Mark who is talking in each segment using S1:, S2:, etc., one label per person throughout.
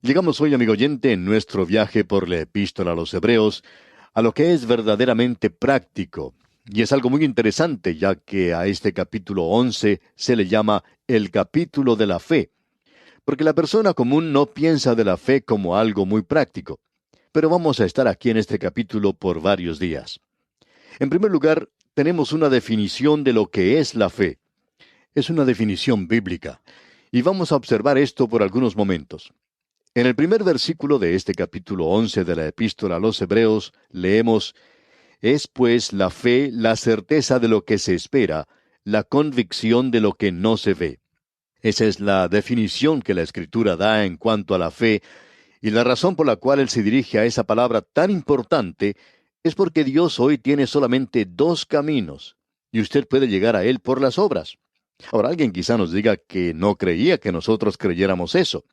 S1: Llegamos hoy, amigo oyente, en nuestro viaje por la Epístola a los Hebreos, a lo que es verdaderamente práctico. Y es algo muy interesante, ya que a este capítulo 11 se le llama el capítulo de la fe, porque la persona común no piensa de la fe como algo muy práctico. Pero vamos a estar aquí en este capítulo por varios días. En primer lugar, tenemos una definición de lo que es la fe. Es una definición bíblica. Y vamos a observar esto por algunos momentos. En el primer versículo de este capítulo 11 de la Epístola a los Hebreos, leemos: Es pues la fe la certeza de lo que se espera, la convicción de lo que no se ve. Esa es la definición que la Escritura da en cuanto a la fe, y la razón por la cual él se dirige a esa palabra tan importante es porque Dios hoy tiene solamente dos caminos, y usted puede llegar a él por las obras. Ahora alguien quizá nos diga que no creía que nosotros creyéramos eso.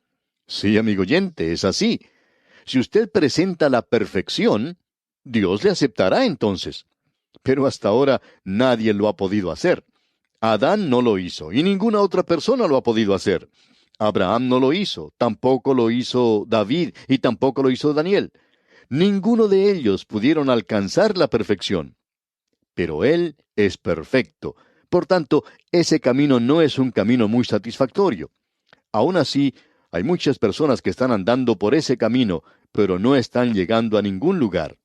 S1: Sí, amigo oyente, es así. Si usted presenta la perfección, Dios le aceptará entonces. Pero hasta ahora nadie lo ha podido hacer. Adán no lo hizo, y ninguna otra persona lo ha podido hacer. Abraham no lo hizo, tampoco lo hizo David, y tampoco lo hizo Daniel. Ninguno de ellos pudieron alcanzar la perfección. Pero Él es perfecto. Por tanto, ese camino no es un camino muy satisfactorio. Aún así, hay muchas personas que están andando por ese camino, pero no están llegando a ningún lugar.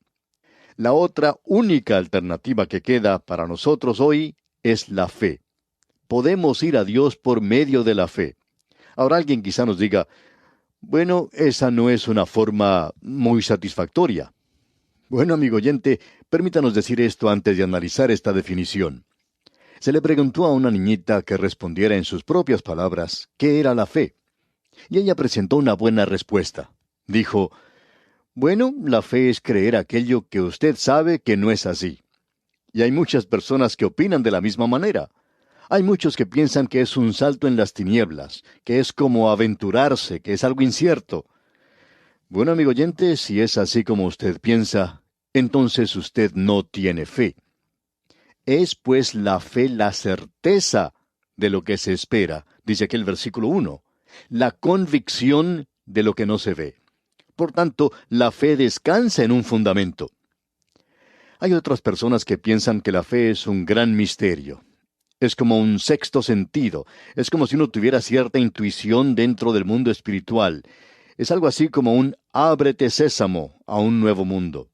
S1: La otra única alternativa que queda para nosotros hoy es la fe. Podemos ir a Dios por medio de la fe. Ahora alguien quizá nos diga, bueno, esa no es una forma muy satisfactoria. Bueno, amigo oyente, permítanos decir esto antes de analizar esta definición. Se le preguntó a una niñita que respondiera en sus propias palabras qué era la fe. Y ella presentó una buena respuesta. Dijo: bueno, la fe es creer aquello que usted sabe que no es así. Y hay muchas personas que opinan de la misma manera. Hay muchos que piensan que es un salto en las tinieblas, que es como aventurarse, que es algo incierto. Bueno, amigo oyente, si es así como usted piensa, entonces usted no tiene fe. Es pues la fe la certeza de lo que se espera, dice aquí el versículo 1, la convicción de lo que no se ve. Por tanto, la fe descansa en un fundamento. Hay otras personas que piensan que la fe es un gran misterio. Es como un sexto sentido. Es como si uno tuviera cierta intuición dentro del mundo espiritual. Es algo así como un ábrete sésamo a un nuevo mundo.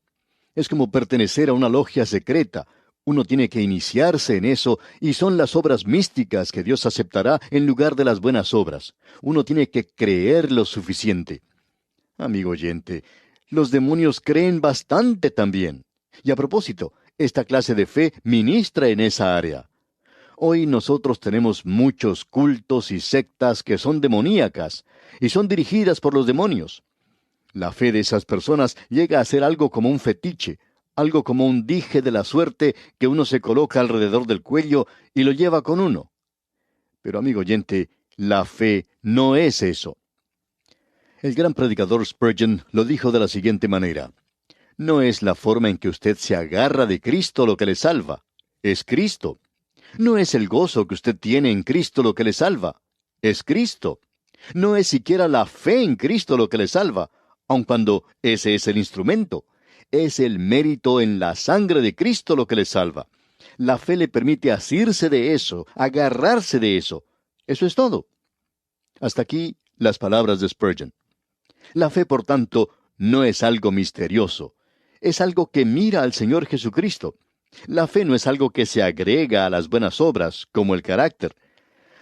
S1: Es como pertenecer a una logia secreta. Uno tiene que iniciarse en eso, y son las obras místicas que Dios aceptará en lugar de las buenas obras. Uno tiene que creer lo suficiente. Amigo oyente, los demonios creen bastante también. Y a propósito, esta clase de fe ministra en esa área. Hoy nosotros tenemos muchos cultos y sectas que son demoníacas, y son dirigidas por los demonios. La fe de esas personas llega a ser algo como un fetiche, algo como un dije de la suerte que uno se coloca alrededor del cuello y lo lleva con uno. Pero amigo oyente, la fe no es eso. El gran predicador Spurgeon lo dijo de la siguiente manera: no es la forma en que usted se agarra de Cristo lo que le salva, es Cristo. No es el gozo que usted tiene en Cristo lo que le salva, es Cristo. No es siquiera la fe en Cristo lo que le salva, aun cuando ese es el instrumento. Es el mérito en la sangre de Cristo lo que le salva. La fe le permite asirse de eso, agarrarse de eso. Eso es todo. Hasta aquí las palabras de Spurgeon. La fe, por tanto, no es algo misterioso. Es algo que mira al Señor Jesucristo. La fe no es algo que se agrega a las buenas obras, como el carácter.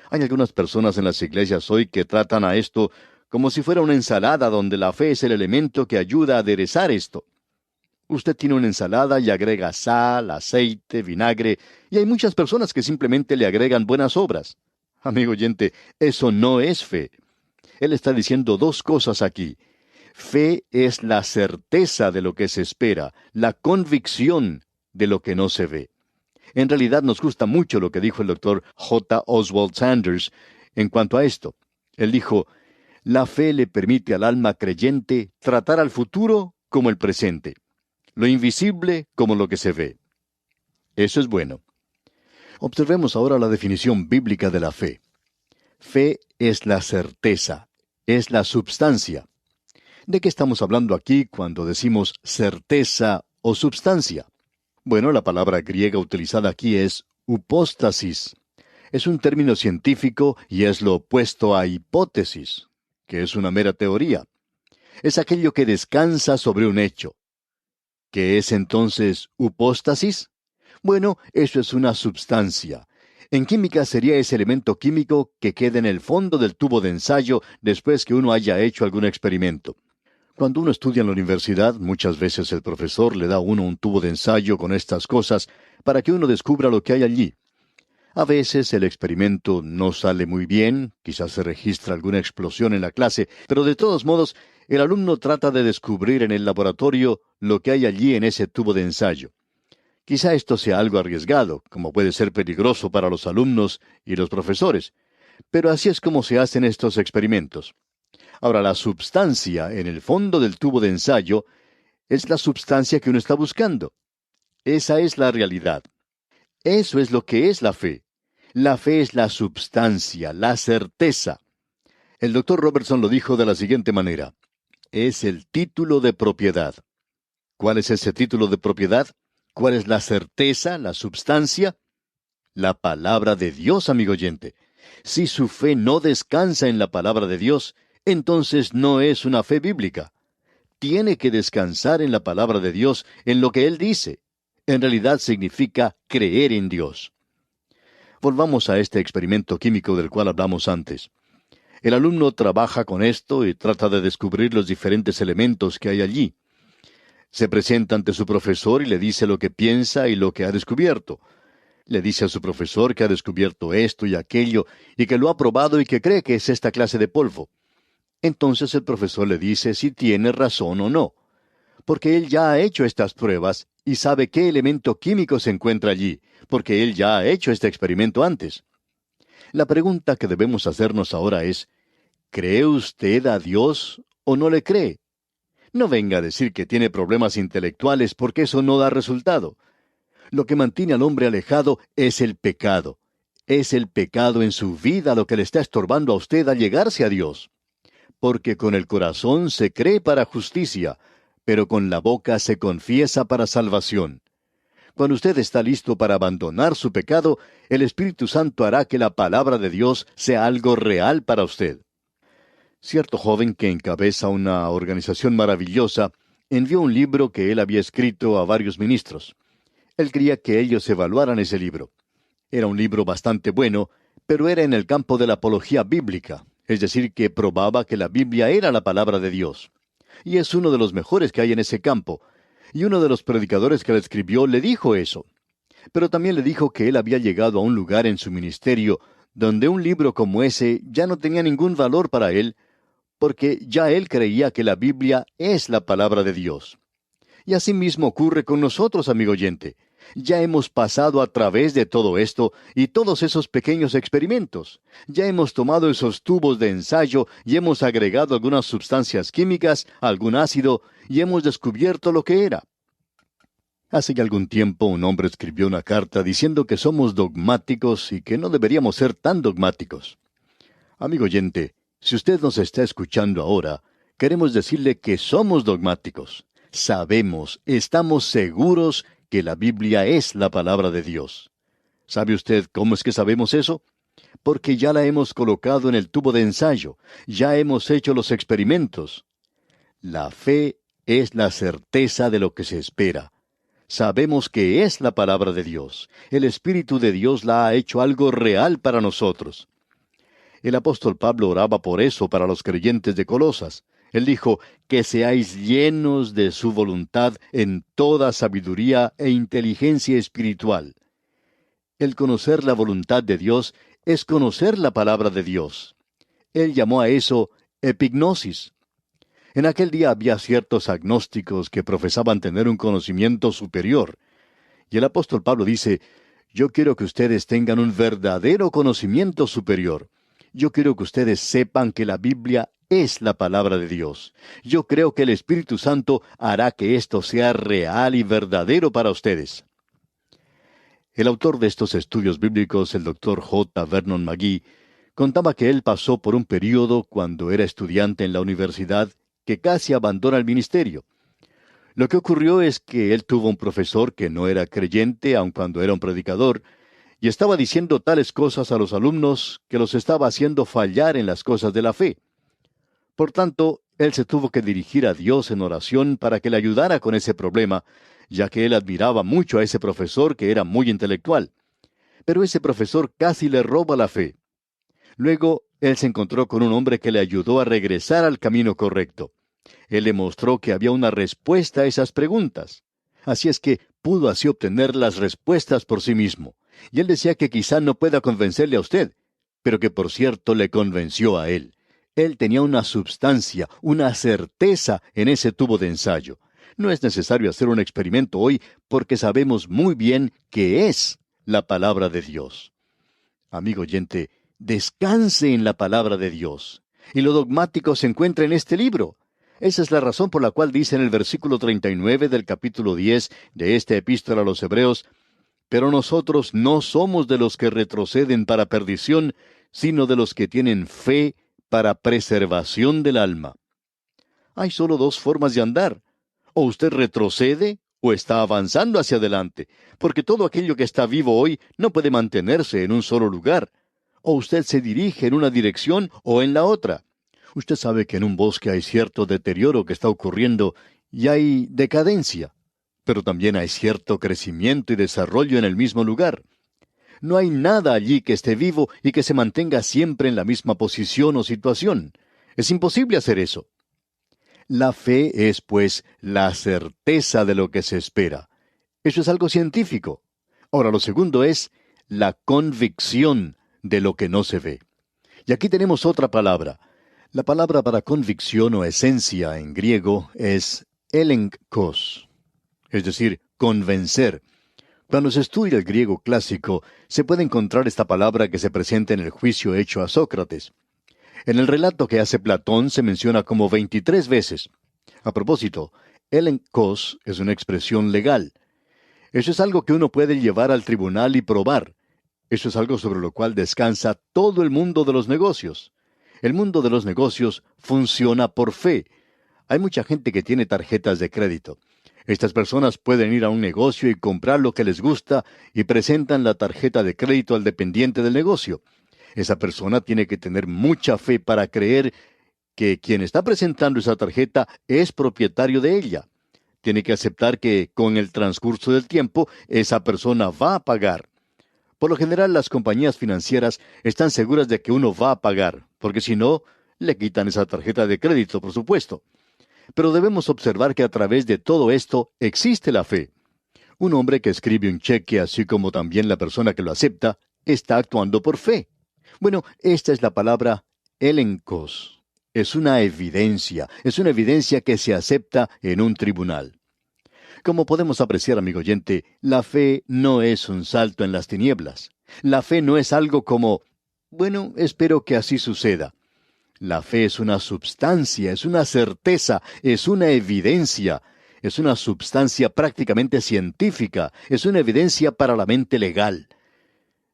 S1: Hay algunas personas en las iglesias hoy que tratan a esto como si fuera una ensalada donde la fe es el elemento que ayuda a aderezar esto. Usted tiene una ensalada y agrega sal, aceite, vinagre, y hay muchas personas que simplemente le agregan buenas obras. Amigo oyente, eso no es fe. Él está diciendo dos cosas aquí. Fe es la certeza de lo que se espera, la convicción de lo que no se ve. En realidad nos gusta mucho lo que dijo el doctor J. Oswald Sanders en cuanto a esto. Él dijo: la fe le permite al alma creyente tratar al futuro como el presente, lo invisible como lo que se ve. Eso es bueno. Observemos ahora la definición bíblica de la fe. Fe es la certeza, es la substancia. ¿De qué estamos hablando aquí cuando decimos certeza o substancia? Bueno, la palabra griega utilizada aquí es upóstasis. Es un término científico y es lo opuesto a hipótesis, que es una mera teoría. Es aquello que descansa sobre un hecho. ¿Qué es entonces upóstasis? Bueno, eso es una substancia. En química sería ese elemento químico que queda en el fondo del tubo de ensayo después que uno haya hecho algún experimento. Cuando uno estudia en la universidad, muchas veces el profesor le da a uno un tubo de ensayo con estas cosas para que uno descubra lo que hay allí. A veces el experimento no sale muy bien, quizás se registra alguna explosión en la clase, pero de todos modos, el alumno trata de descubrir en el laboratorio lo que hay allí en ese tubo de ensayo. Quizá esto sea algo arriesgado, como puede ser peligroso para los alumnos y los profesores, pero así es como se hacen estos experimentos. Ahora, la substancia en el fondo del tubo de ensayo es la substancia que uno está buscando. Esa es la realidad. Eso es lo que es la fe. La fe es la substancia, la certeza. El doctor Robertson lo dijo de la siguiente manera: es el título de propiedad. ¿Cuál es ese título de propiedad? ¿Cuál es la certeza, la substancia? La palabra de Dios, amigo oyente. Si su fe no descansa en la palabra de Dios, entonces no es una fe bíblica. Tiene que descansar en la palabra de Dios, en lo que Él dice. En realidad significa creer en Dios. Volvamos a este experimento químico del cual hablamos antes. El alumno trabaja con esto y trata de descubrir los diferentes elementos que hay allí. Se presenta ante su profesor y le dice lo que piensa y lo que ha descubierto. Le dice a su profesor que ha descubierto esto y aquello, y que lo ha probado y que cree que es esta clase de polvo. Entonces el profesor le dice si tiene razón o no, porque él ya ha hecho estas pruebas y sabe qué elemento químico se encuentra allí, porque él ya ha hecho este experimento antes. La pregunta que debemos hacernos ahora es, ¿cree usted a Dios o no le cree? No venga a decir que tiene problemas intelectuales porque eso no da resultado. Lo que mantiene al hombre alejado es el pecado. Es el pecado en su vida lo que le está estorbando a usted al llegarse a Dios. Porque con el corazón se cree para justicia, pero con la boca se confiesa para salvación. Cuando usted está listo para abandonar su pecado, el Espíritu Santo hará que la palabra de Dios sea algo real para usted. Cierto joven que encabeza una organización maravillosa envió un libro que él había escrito a varios ministros. Él quería que ellos evaluaran ese libro. Era un libro bastante bueno, pero era en el campo de la apología bíblica, es decir, que probaba que la Biblia era la palabra de Dios. Y es uno de los mejores que hay en ese campo. Y uno de los predicadores que le escribió le dijo eso. Pero también le dijo que él había llegado a un lugar en su ministerio donde un libro como ese ya no tenía ningún valor para él, porque ya él creía que la Biblia es la palabra de Dios. Y así mismo ocurre con nosotros, amigo oyente. Ya hemos pasado a través de todo esto y todos esos pequeños experimentos. Ya hemos tomado esos tubos de ensayo y hemos agregado algunas sustancias químicas, algún ácido, y hemos descubierto lo que era. Hace ya algún tiempo un hombre escribió una carta diciendo que somos dogmáticos y que no deberíamos ser tan dogmáticos. Amigo oyente, si usted nos está escuchando ahora, queremos decirle que somos dogmáticos. Sabemos, estamos seguros que la Biblia es la palabra de Dios. ¿Sabe usted cómo es que sabemos eso? Porque ya la hemos colocado en el tubo de ensayo, ya hemos hecho los experimentos. La fe es la certeza de lo que se espera. Sabemos que es la palabra de Dios. El Espíritu de Dios la ha hecho algo real para nosotros. El apóstol Pablo oraba por eso para los creyentes de Colosas. Él dijo, que seáis llenos de su voluntad en toda sabiduría e inteligencia espiritual. El conocer la voluntad de Dios es conocer la palabra de Dios. Él llamó a eso epignosis. En aquel día había ciertos agnósticos que profesaban tener un conocimiento superior. Y el apóstol Pablo dice, yo quiero que ustedes tengan un verdadero conocimiento superior. Yo quiero que ustedes sepan que la Biblia es la palabra de Dios. Yo creo que el Espíritu Santo hará que esto sea real y verdadero para ustedes. El autor de estos estudios bíblicos, el doctor J. Vernon McGee, contaba que él pasó por un período cuando era estudiante en la universidad que casi abandona el ministerio. Lo que ocurrió es que él tuvo un profesor que no era creyente, aun cuando era un predicador, y estaba diciendo tales cosas a los alumnos que los estaba haciendo fallar en las cosas de la fe. Por tanto, él se tuvo que dirigir a Dios en oración para que le ayudara con ese problema, ya que él admiraba mucho a ese profesor que era muy intelectual. Pero ese profesor casi le roba la fe. Luego, él se encontró con un hombre que le ayudó a regresar al camino correcto. Él le mostró que había una respuesta a esas preguntas. Así es que pudo así obtener las respuestas por sí mismo. Y él decía que quizá no pueda convencerle a usted, pero que por cierto le convenció a él. Él tenía una substancia, una certeza en ese tubo de ensayo. No es necesario hacer un experimento hoy porque sabemos muy bien que es la palabra de Dios. Amigo oyente, descanse en la palabra de Dios. Y lo dogmático se encuentra en este libro. Esa es la razón por la cual dice en el versículo 39 del capítulo 10 de esta epístola a los Hebreos: pero nosotros no somos de los que retroceden para perdición, sino de los que tienen fe para preservación del alma. Hay solo dos formas de andar. O usted retrocede o está avanzando hacia adelante, porque todo aquello que está vivo hoy no puede mantenerse en un solo lugar. O usted se dirige en una dirección o en la otra. Usted sabe que en un bosque hay cierto deterioro que está ocurriendo y hay decadencia, pero también hay cierto crecimiento y desarrollo en el mismo lugar. No hay nada allí que esté vivo y que se mantenga siempre en la misma posición o situación. Es imposible hacer eso. La fe es, pues, la certeza de lo que se espera. Eso es algo científico. Ahora, lo segundo es la convicción de lo que no se ve. Y aquí tenemos otra palabra. La palabra para convicción o esencia en griego es elenkos, es decir, convencer. Cuando se estudia el griego clásico, se puede encontrar esta palabra que se presenta en el juicio hecho a Sócrates. En el relato que hace Platón se menciona como 23 veces. A propósito, elenkos es una expresión legal. Eso es algo que uno puede llevar al tribunal y probar. Eso es algo sobre lo cual descansa todo el mundo de los negocios. El mundo de los negocios funciona por fe. Hay mucha gente que tiene tarjetas de crédito. Estas personas pueden ir a un negocio y comprar lo que les gusta y presentan la tarjeta de crédito al dependiente del negocio. Esa persona tiene que tener mucha fe para creer que quien está presentando esa tarjeta es propietario de ella. Tiene que aceptar que con el transcurso del tiempo esa persona va a pagar. Por lo general, las compañías financieras están seguras de que uno va a pagar, porque si no, le quitan esa tarjeta de crédito, por supuesto. Pero debemos observar que a través de todo esto existe la fe. Un hombre que escribe un cheque, así como también la persona que lo acepta, está actuando por fe. Bueno, esta es la palabra elenkos. Es una evidencia que se acepta en un tribunal. Como podemos apreciar, amigo oyente, la fe no es un salto en las tinieblas. La fe no es algo como, bueno, espero que así suceda. La fe es una substancia, es una certeza, es una evidencia, es una substancia prácticamente científica, es una evidencia para la mente legal.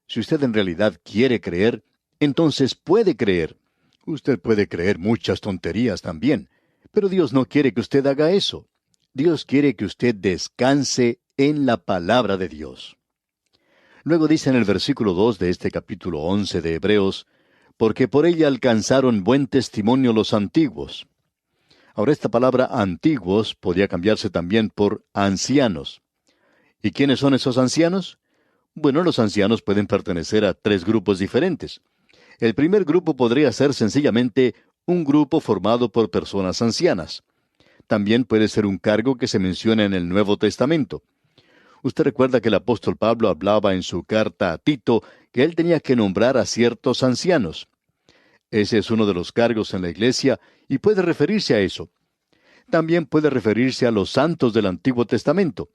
S1: Si usted en realidad quiere creer, entonces puede creer. Usted puede creer muchas tonterías también, pero Dios no quiere que usted haga eso. Dios quiere que usted descanse en la palabra de Dios. Luego dice en el versículo 2 de este capítulo 11 de Hebreos: porque por ella alcanzaron buen testimonio los antiguos. Ahora, esta palabra antiguos podría cambiarse también por ancianos. ¿Y quiénes son esos ancianos? Bueno, los ancianos pueden pertenecer a tres grupos diferentes. El primer grupo podría ser sencillamente un grupo formado por personas ancianas. También puede ser un cargo que se menciona en el Nuevo Testamento. Usted recuerda que el apóstol Pablo hablaba en su carta a Tito que él tenía que nombrar a ciertos ancianos. Ese es uno de los cargos en la iglesia y puede referirse a eso. También puede referirse a los santos del Antiguo Testamento.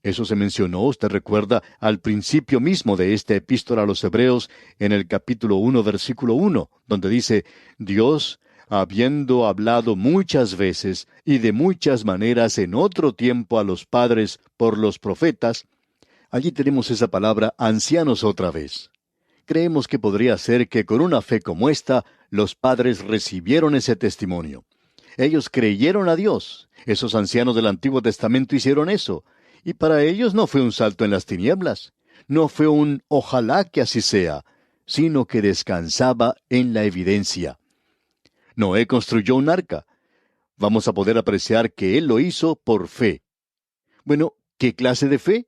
S1: Eso se mencionó, usted recuerda, al principio mismo de esta epístola a los Hebreos, en el capítulo 1, versículo 1, donde dice: Dios, habiendo hablado muchas veces y de muchas maneras en otro tiempo a los padres por los profetas. Allí tenemos esa palabra ancianos otra vez. Creemos que podría ser que con una fe como esta, los padres recibieron ese testimonio. Ellos creyeron a Dios. Esos ancianos del Antiguo Testamento hicieron eso. Y para ellos no fue un salto en las tinieblas. No fue un ojalá que así sea, sino que descansaba en la evidencia. Noé construyó un arca. Vamos a poder apreciar que él lo hizo por fe. Bueno, ¿qué clase de fe?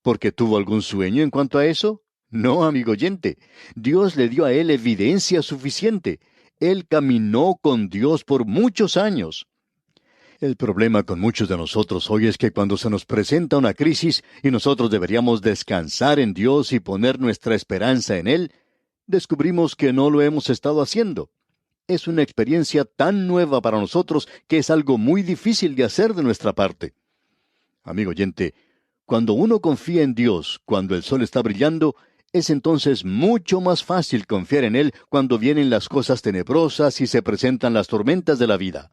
S1: ¿Porque tuvo algún sueño en cuanto a eso? No, amigo oyente. Dios le dio a él evidencia suficiente. Él caminó con Dios por muchos años. El problema con muchos de nosotros hoy es que cuando se nos presenta una crisis y nosotros deberíamos descansar en Dios y poner nuestra esperanza en Él, descubrimos que no lo hemos estado haciendo. Es una experiencia tan nueva para nosotros que es algo muy difícil de hacer de nuestra parte. Amigo oyente, cuando uno confía en Dios, cuando el sol está brillando, es entonces mucho más fácil confiar en Él cuando vienen las cosas tenebrosas y se presentan las tormentas de la vida.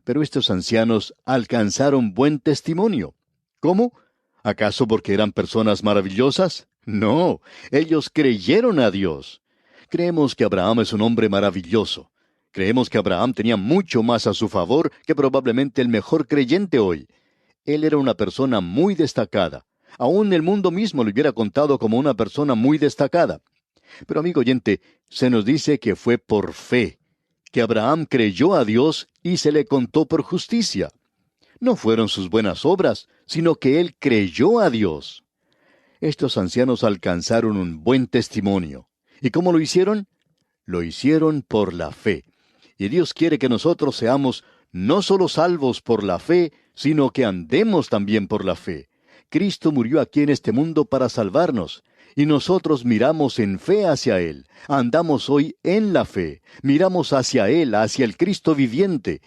S1: Pero estos ancianos alcanzaron buen testimonio. ¿Cómo? ¿Acaso porque eran personas maravillosas? No, ellos creyeron a Dios. Creemos que Abraham es un hombre maravilloso. Creemos que Abraham tenía mucho más a su favor que probablemente el mejor creyente hoy. Él era una persona muy destacada. Aún el mundo mismo lo hubiera contado como una persona muy destacada. Pero amigo oyente, se nos dice que fue por fe, que Abraham creyó a Dios y se le contó por justicia. No fueron sus buenas obras, sino que él creyó a Dios. Estos ancianos alcanzaron un buen testimonio. ¿Y cómo lo hicieron? Lo hicieron por la fe. Y Dios quiere que nosotros seamos no solo salvos por la fe, sino que andemos también por la fe. Cristo murió aquí en este mundo para salvarnos, y nosotros miramos en fe hacia Él. Andamos hoy en la fe, miramos hacia Él, hacia el Cristo viviente.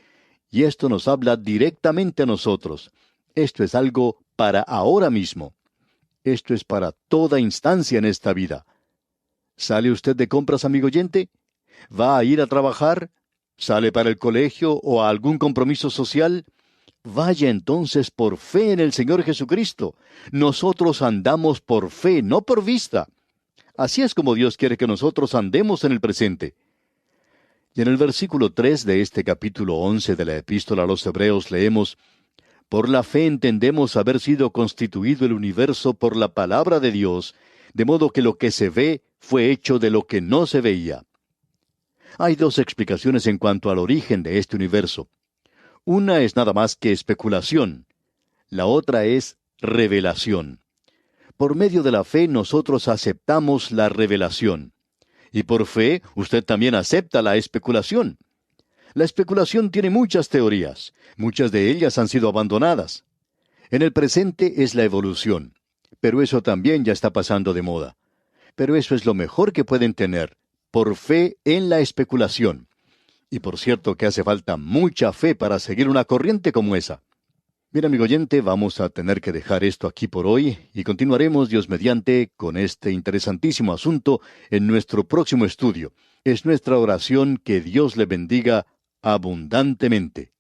S1: Y esto nos habla directamente a nosotros. Esto es algo para ahora mismo. Esto es para toda instancia en esta vida. ¿Sale usted de compras, amigo oyente? ¿Va a ir a trabajar? ¿Sale para el colegio o a algún compromiso social? Vaya entonces por fe en el Señor Jesucristo. Nosotros andamos por fe, no por vista. Así es como Dios quiere que nosotros andemos en el presente. Y en el versículo 3 de este capítulo 11 de la Epístola a los Hebreos leemos: Por la fe entendemos haber sido constituido el universo por la palabra de Dios, de modo que lo que se ve fue hecho de lo que no se veía. Hay dos explicaciones en cuanto al origen de este universo. Una es nada más que especulación. La otra es revelación. Por medio de la fe nosotros aceptamos la revelación. Y por fe usted también acepta la especulación. La especulación tiene muchas teorías. Muchas de ellas han sido abandonadas. En el presente es la evolución. Pero eso también ya está pasando de moda. Pero eso es lo mejor que pueden tener, por fe en la especulación. Y por cierto que hace falta mucha fe para seguir una corriente como esa. Bien, amigo oyente, vamos a tener que dejar esto aquí por hoy y continuaremos, Dios mediante, con este interesantísimo asunto en nuestro próximo estudio. Es nuestra oración que Dios le bendiga abundantemente.